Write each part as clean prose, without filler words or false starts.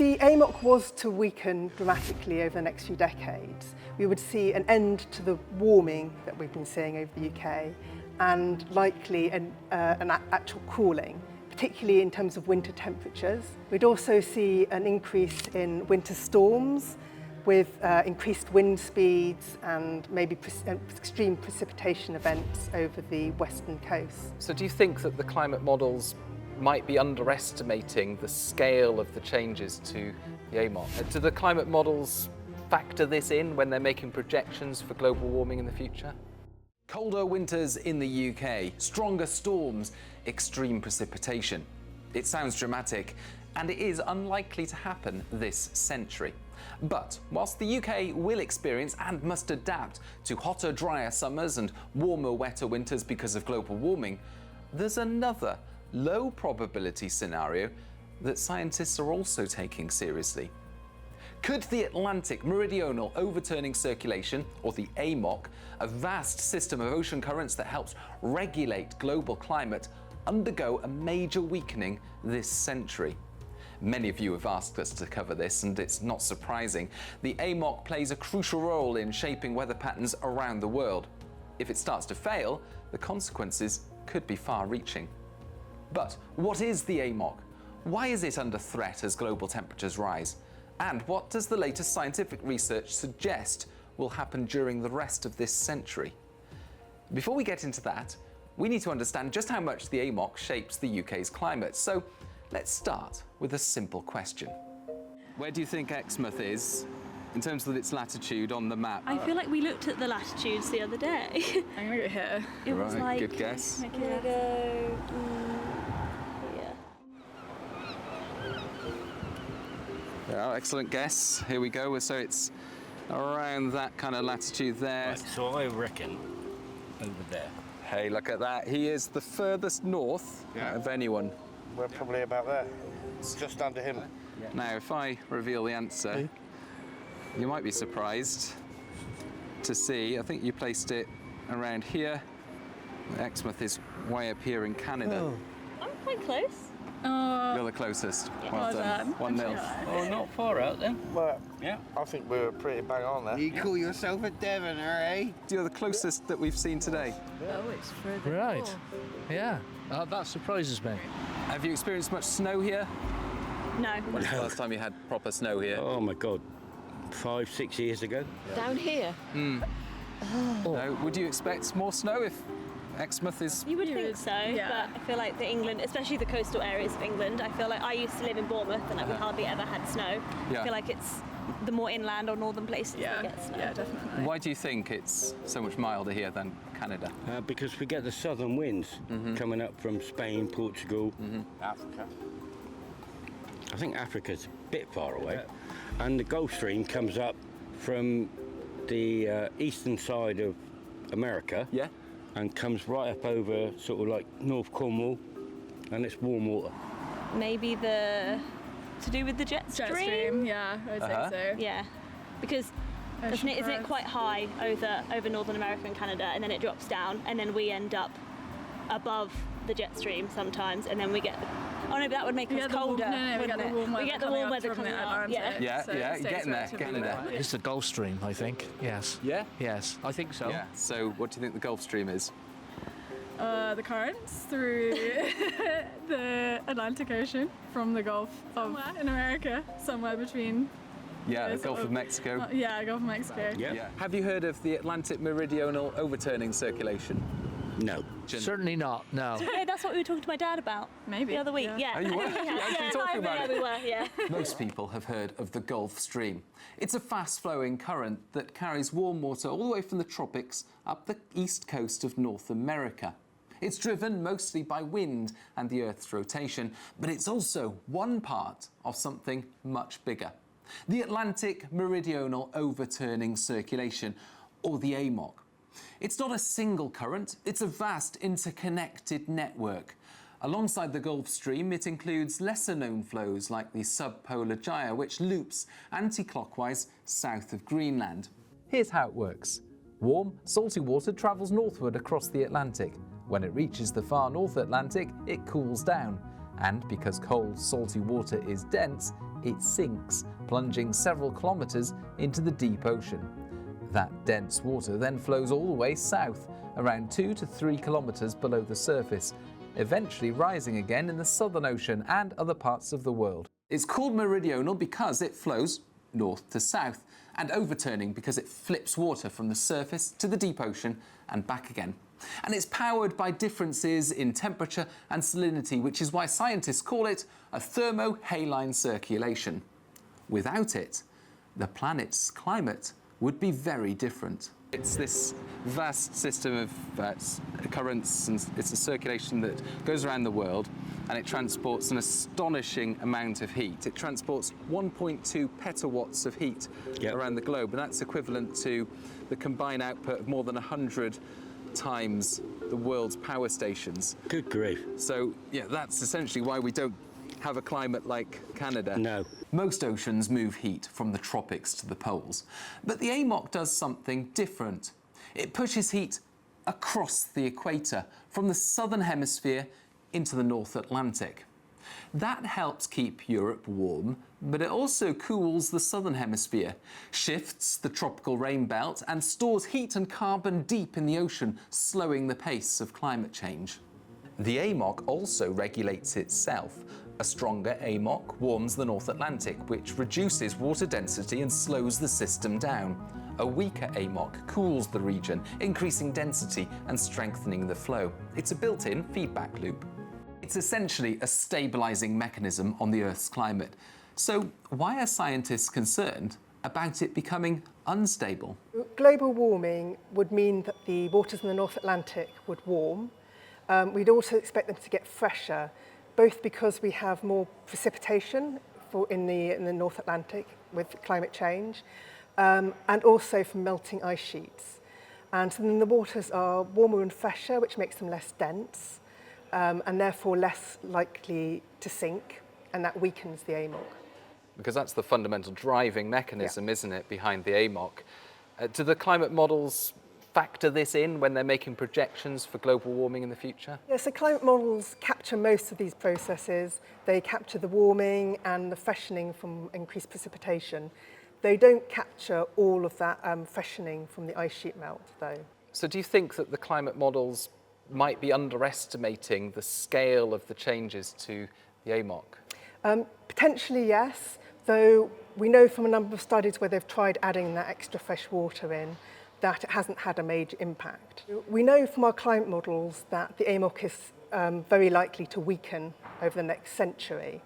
the AMOC was to weaken dramatically over the next few decades, we would see an end to the warming that we've been seeing over the UK and likely an actual cooling, particularly in terms of winter temperatures. We'd also see an increase in winter storms with increased wind speeds and maybe extreme precipitation events over the western coast. So do you think that the climate models might be underestimating the scale of the changes to the AMOC? Do the climate models factor this in when they're making projections for global warming in the future? Colder winters in the UK, stronger storms, extreme precipitation. It sounds dramatic, and it is unlikely to happen this century. But whilst the UK will experience and must adapt to hotter, drier summers and warmer, wetter winters because of global warming, there's another low probability scenario that scientists are also taking seriously. Could the Atlantic Meridional Overturning Circulation, or the AMOC, a vast system of ocean currents that helps regulate global climate, undergo a major weakening this century? Many of you have asked us to cover this, and it's not surprising. The AMOC plays a crucial role in shaping weather patterns around the world. If it starts to fail, the consequences could be far-reaching. But what is the AMOC? Why is it under threat as global temperatures rise? And what does the latest scientific research suggest will happen during the rest of this century? Before we get into that, we need to understand just how much the AMOC shapes the UK's climate. So let's start with a simple question. Where do you think Exmouth is in terms of its latitude on the map? I feel like we looked at the latitudes the other day. I'm gonna go here. It was like... Good guess. I'm gonna go... Yeah, excellent guess. Here we go. So it's around that kind of latitude there. Right, so I reckon over there. Hey, look at that. He is the furthest north of anyone. We're probably about there. It's just under him. Now, if I reveal the answer, you might be surprised to see, I think you placed it around here. Exmouth is way up here in Canada. Oh. I'm quite close. You're the closest. Yeah. Well done. 1-0. Oh, not far out then. Well, Yeah. I think we were pretty bang on there. You call yourself a Devoner, eh? You're the closest that we've seen today. Oh, it's further. Right. Yeah. That surprises me. Have you experienced much snow here? No. When's the last time you had proper snow here? Oh my God, 5-6 years ago. Down here? No. Would you expect more snow if Exmouth is... You would think so, yeah. but I feel like especially the coastal areas of England, I feel like I used to live in Bournemouth and we hardly ever had snow. Yeah. I feel like it's the more inland or northern places that get snow. Yeah, definitely. Why do you think it's so much milder here than Canada? Because we get the southern winds coming up from Spain, Portugal. Africa. I think Africa's a bit far away. And the Gulf Stream comes up from the eastern side of America. Yeah. And comes right up over sort of like North Cornwall, and it's warm water. Maybe to do with the jet stream? Jet stream, yeah, I would say so. Yeah, because isn't it quite high over Northern America and Canada, and then it drops down, and then we end up above the jet stream sometimes, and then we get... Oh no, but that would make us colder. We get the warm weather. We get the warm weather coming up. Yeah, getting there. It's the Gulf Stream, I think. Yes. Yeah? Yes, I think so. Yeah. So what do you think the Gulf Stream is? The currents through the Atlantic Ocean from the Gulf in America, somewhere between. Yeah, the Gulf of Mexico. Gulf of Mexico. Yeah. Have you heard of the Atlantic Meridional Overturning Circulation? No. Certainly not, no. Yeah, that's what we were talking to my dad about. Maybe. The other week, yeah. Oh, you were? You actually talking about it? Yeah, we were, yeah. Most people have heard of the Gulf Stream. It's a fast-flowing current that carries warm water all the way from the tropics up the east coast of North America. It's driven mostly by wind and the Earth's rotation, but it's also one part of something much bigger. The Atlantic Meridional Overturning Circulation, or the AMOC. It's not a single current, it's a vast interconnected network. Alongside the Gulf Stream, it includes lesser-known flows like the subpolar gyre, which loops anti-clockwise south of Greenland. Here's how it works. Warm, salty water travels northward across the Atlantic. When it reaches the far North Atlantic, it cools down. And because cold, salty water is dense, it sinks, plunging several kilometres into the deep ocean. That dense water then flows all the way south, around 2 to 3 kilometres below the surface, eventually rising again in the Southern Ocean and other parts of the world. It's called meridional because it flows north to south, and overturning because it flips water from the surface to the deep ocean and back again. And it's powered by differences in temperature and salinity, which is why scientists call it a thermohaline circulation. Without it, the planet's climate would be very different. It's this vast system of currents, and it's a circulation that goes around the world, and it transports an astonishing amount of heat. It transports 1.2 petawatts of heat around the globe, and that's equivalent to the combined output of more than 100 times the world's power stations. Good grief. So, yeah, that's essentially why we don't have a climate like Canada. No. Most oceans move heat from the tropics to the poles, but the AMOC does something different. It pushes heat across the equator, from the southern hemisphere into the North Atlantic. That helps keep Europe warm, but it also cools the southern hemisphere, shifts the tropical rain belt, and stores heat and carbon deep in the ocean, slowing the pace of climate change. The AMOC also regulates itself. A stronger AMOC warms the North Atlantic, which reduces water density and slows the system down. A weaker AMOC cools the region, increasing density and strengthening the flow. It's a built-in feedback loop. It's essentially a stabilising mechanism on the Earth's climate. So why are scientists concerned about it becoming unstable? Global warming would mean that the waters in the North Atlantic would warm. We'd also expect them to get fresher, both because we have more precipitation in the North Atlantic with climate change, and also from melting ice sheets. And so then the waters are warmer and fresher, which makes them less dense, and therefore less likely to sink, and that weakens the AMOC. Because that's the fundamental driving mechanism, isn't it, behind the AMOC? Do the climate models factor this in when they're making projections for global warming in the future? Yeah, so climate models capture most of these processes. They capture the warming and the freshening from increased precipitation. They don't capture all of that freshening from the ice sheet melt, though. So do you think that the climate models might be underestimating the scale of the changes to the AMOC? Potentially, yes, though we know from a number of studies where they've tried adding that extra fresh water in that it hasn't had a major impact. We know from our climate models that the AMOC is very likely to weaken over the next century.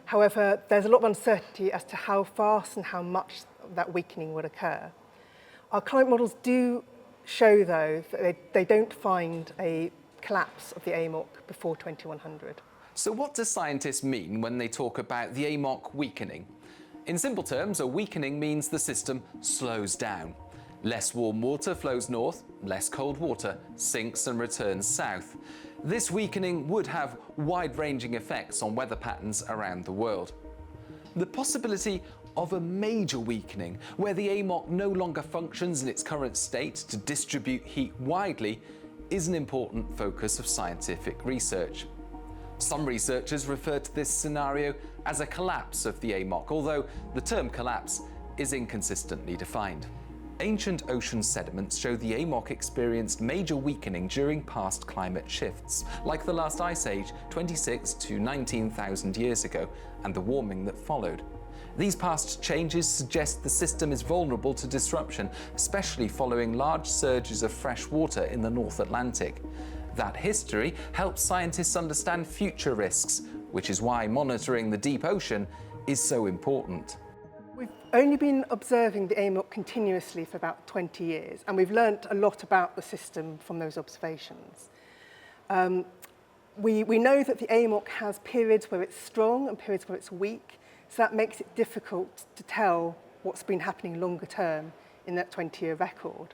However, there's a lot of uncertainty as to how fast and how much that weakening would occur. Our climate models do show, though, that they don't find a collapse of the AMOC before 2100. So what do scientists mean when they talk about the AMOC weakening? In simple terms, a weakening means the system slows down. Less warm water flows north, less cold water sinks and returns south. This weakening would have wide-ranging effects on weather patterns around the world. The possibility of a major weakening, where the AMOC no longer functions in its current state to distribute heat widely, is an important focus of scientific research. Some researchers refer to this scenario as a collapse of the AMOC, although the term collapse is inconsistently defined. Ancient ocean sediments show the AMOC experienced major weakening during past climate shifts, like the last ice age 26 to 19,000 years ago, and the warming that followed. These past changes suggest the system is vulnerable to disruption, especially following large surges of fresh water in the North Atlantic. That history helps scientists understand future risks, which is why monitoring the deep ocean is so important. We've only been observing the AMOC continuously for about 20 years, and we've learnt a lot about the system from those observations. We know that the AMOC has periods where it's strong and periods where it's weak, so that makes it difficult to tell what's been happening longer term in that 20-year record.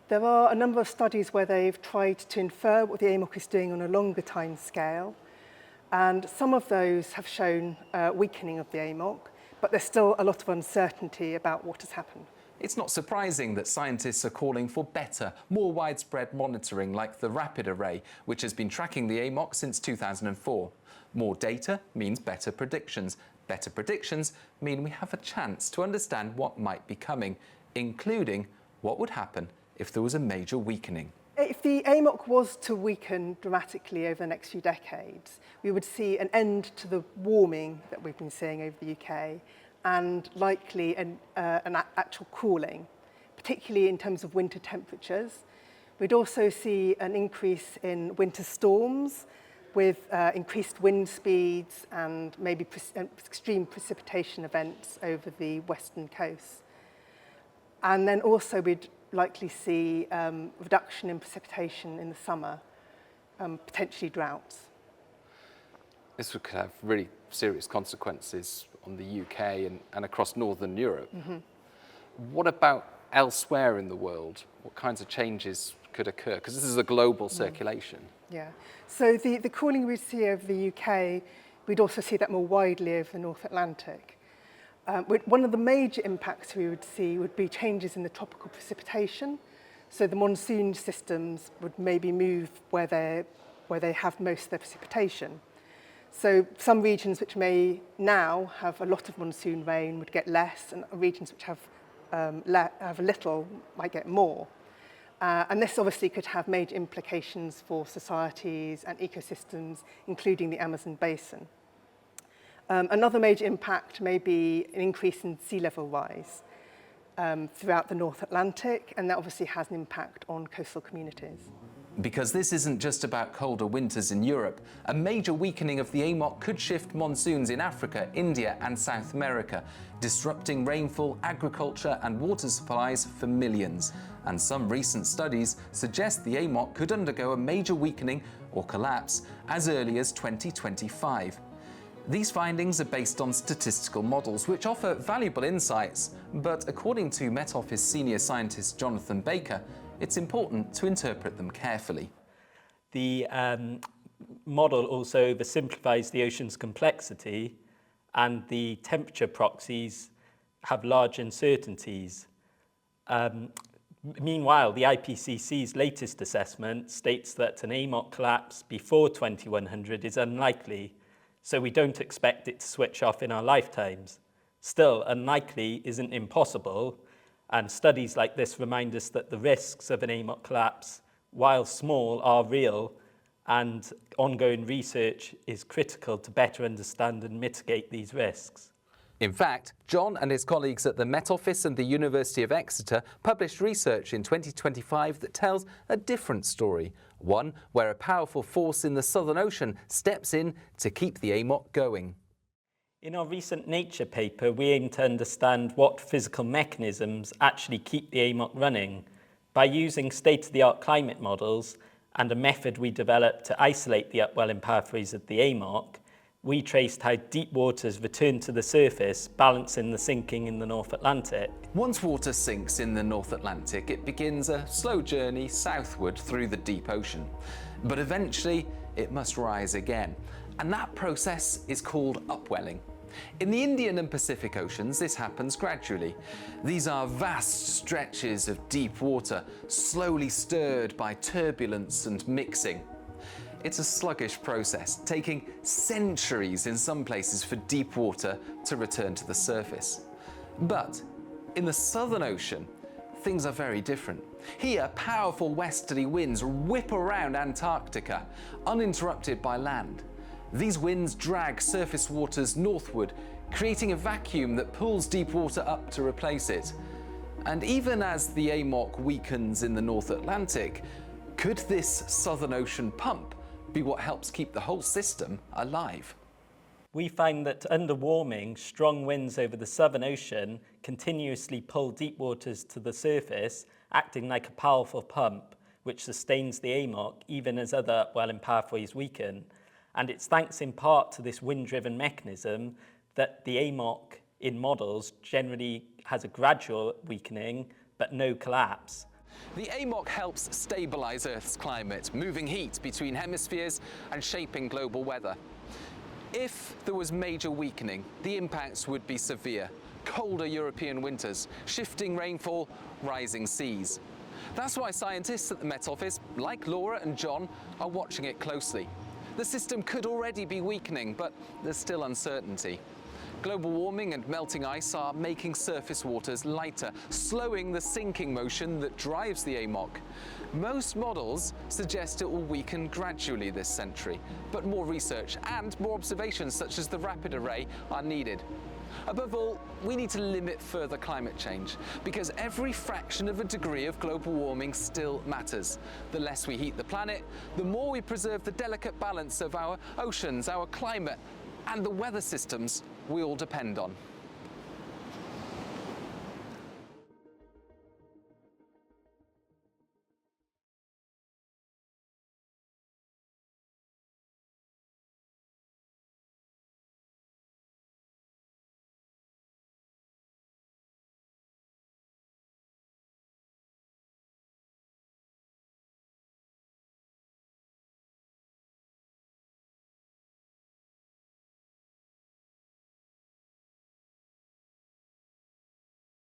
There are a number of studies where they've tried to infer what the AMOC is doing on a longer time scale, and some of those have shown weakening of the AMOC, but there's still a lot of uncertainty about what has happened. It's not surprising that scientists are calling for better, more widespread monitoring like the Rapid Array, which has been tracking the AMOC since 2004. More data means better predictions. better predictions mean we have a chance to understand what might be coming, including what would happen if there was a major weakening. If the AMOC was to weaken dramatically over the next few decades, we would see an end to the warming that we've been seeing over the UK and likely an actual cooling, particularly in terms of winter temperatures. We'd also see an increase in winter storms with increased wind speeds and maybe extreme precipitation events over the western coast. And then also we'd likely see reduction in precipitation in the summer, potentially droughts. This could have really serious consequences on the UK and across Northern Europe. Mm-hmm. What about elsewhere in the world? What kinds of changes could occur? Because this is a global circulation. Yeah. So the cooling we see over the UK, we'd also see that more widely over the North Atlantic. One of the major impacts we would see would be changes in the tropical precipitation. So the monsoon systems would maybe move where they have most of their precipitation. So some regions which may now have a lot of monsoon rain would get less, and regions which have a little might get more. And this obviously could have major implications for societies and ecosystems, including the Amazon basin. Another major impact may be an increase in sea level rise throughout the North Atlantic, and that obviously has an impact on coastal communities. Because this isn't just about colder winters in Europe, a major weakening of the AMOC could shift monsoons in Africa, India and South America, disrupting rainfall, agriculture and water supplies for millions. And some recent studies suggest the AMOC could undergo a major weakening or collapse as early as 2025. These findings are based on statistical models which offer valuable insights, but according to Met Office senior scientist Jonathan Baker, it's important to interpret them carefully. The model also oversimplifies the ocean's complexity, and the temperature proxies have large uncertainties. Meanwhile, the IPCC's latest assessment states that an AMOC collapse before 2100 is unlikely, so we don't expect it to switch off in our lifetimes. Still, unlikely isn't impossible, and studies like this remind us that the risks of an AMOC collapse, while small, are real, and ongoing research is critical to better understand and mitigate these risks. In fact, John and his colleagues at the Met Office and the University of Exeter published research in 2025 that tells a different story, one where a powerful force in the Southern Ocean steps in to keep the AMOC going. In our recent Nature paper, we aim to understand what physical mechanisms actually keep the AMOC running. By using state-of-the-art climate models and a method we developed to isolate the upwelling pathways of the AMOC, we traced how deep waters return to the surface, balancing the sinking in the North Atlantic. Once water sinks in the North Atlantic, it begins a slow journey southward through the deep ocean. But eventually, it must rise again. And that process is called upwelling. In the Indian and Pacific Oceans, this happens gradually. These are vast stretches of deep water, slowly stirred by turbulence and mixing. It's a sluggish process, taking centuries in some places for deep water to return to the surface. But in the Southern Ocean, things are very different. Here, powerful westerly winds whip around Antarctica, uninterrupted by land. These winds drag surface waters northward, creating a vacuum that pulls deep water up to replace it. And even as the AMOC weakens in the North Atlantic, could this Southern Ocean pump be what helps keep the whole system alive? We find that under warming, strong winds over the Southern Ocean continuously pull deep waters to the surface, acting like a powerful pump, which sustains the AMOC even as other upwelling pathways weaken. And it's thanks in part to this wind-driven mechanism that the AMOC in models generally has a gradual weakening, but no collapse. The AMOC helps stabilise Earth's climate, moving heat between hemispheres and shaping global weather. If there was major weakening, the impacts would be severe. Colder European winters, shifting rainfall, rising seas. That's why scientists at the Met Office, like Laura and John, are watching it closely. The system could already be weakening, but there's still uncertainty. Global warming and melting ice are making surface waters lighter, slowing the sinking motion that drives the AMOC. Most models suggest it will weaken gradually this century, but more research and more observations such as the rapid array are needed. Above all, we need to limit further climate change, because every fraction of a degree of global warming still matters. The less we heat the planet, the more we preserve the delicate balance of our oceans, our climate, and the weather systems we all depend on.